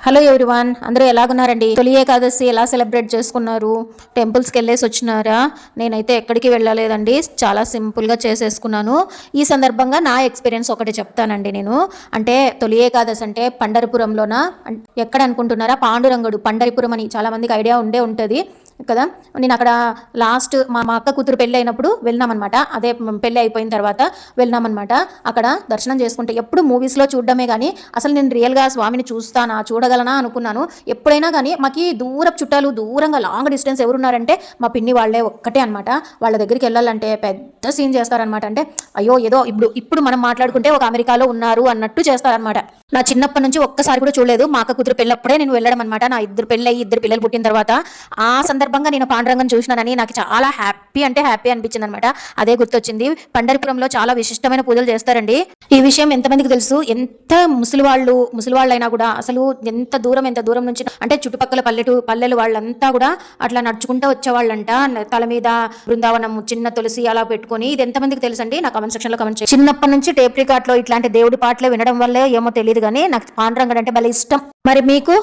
Hello everyone, అందరూ ఎలాగున్నారండి? తొలి ఏకాదశి ఎలా సెలబ్రేట్ చేసుకున్నారు? టెంపుల్స్కి వెళ్ళేసి వచ్చినారా? నేనైతే ఎక్కడికి వెళ్ళలేదండి, చాలా సింపుల్గా చేసేసుకున్నాను. ఈ సందర్భంగా నా ఎక్స్పీరియన్స్ ఒకటి చెప్తానండి. నేను అంటే తొలి ఏకాదశి అంటే పండరిపురంలోన, ఎక్కడ అనుకుంటున్నారా? పాండురంగడు పండరిపురం అని చాలామందికి ఐడియా ఉంటుంది కదా. నేను అక్కడ లాస్ట్ మా అక్క కూతురు పెళ్ళి అయినప్పుడు వెళ్ళినామన్నమాట. అదే పెళ్ళి అయిపోయిన తర్వాత వెళ్ళినామన్నమాట. అక్కడ దర్శనం చేసుకుంటే ఎప్పుడు మూవీస్లో చూడడమే కానీ అసలు నేను రియల్గా స్వామిని చూడగలనా అనుకున్నాను. ఎప్పుడైనా కానీ మాకు దూరపు చుట్టాలు, దూరంగా లాంగ్ డిస్టెన్స్ ఎవరున్నారంటే మా పిన్ని వాళ్ళే ఒక్కటే అనమాట. వాళ్ళ దగ్గరికి వెళ్ళాలంటే పెద్ద సీన్ చేస్తారనమాట. అంటే అయ్యో ఏదో ఇప్పుడు మనం మాట్లాడుకుంటే ఒక అమెరికాలో ఉన్నారు అన్నట్టు చేస్తారనమాట. నా చిన్నప్పటి నుంచి ఒక్కసారి కూడా చూడలేదు. మా అక్క కూతురు పెళ్ళప్పుడే నేను వెళ్ళడం అనమాట. నా ఇద్దరు పిల్లలు పుట్టిన తర్వాత ఆ సందర్భంగా నేను పాండురంగం చూసినానని నాకు చాలా హ్యాపీ అనిపించింది అనమాట. అదే గుర్తొచ్చింది. పండరిపురంలో చాలా విశిష్టమైన పూజలు చేస్తారండి. ఈ విషయం ఎంతమందికి తెలుసు? ఎంత ముసలివాళ్ళైనా కూడా అసలు ఎంత దూరం నుంచి అంటే చుట్టుపక్కల పల్లెలు వాళ్ళంతా కూడా అట్లా నడుచుకుంటూ వచ్చేవాళ్ళంట. తల మీద బృందావనం, చిన్న తులసి అలా పెట్టుకొని. ఇది ఎంతమందికి తెలుసు అండి? నా కమెంట్ సెక్షన్ లో కమెంట్ చేయండి. చిన్నప్పటి నుంచి టేప్ రికార్డ్ లో ఇట్లాంటి దేవుడి పాటలు వినడం వల్లే ఏమో తెలియదు కానీ నాకు పాండురంగడు అంటే భలే ఇష్టం. మరి మీకు?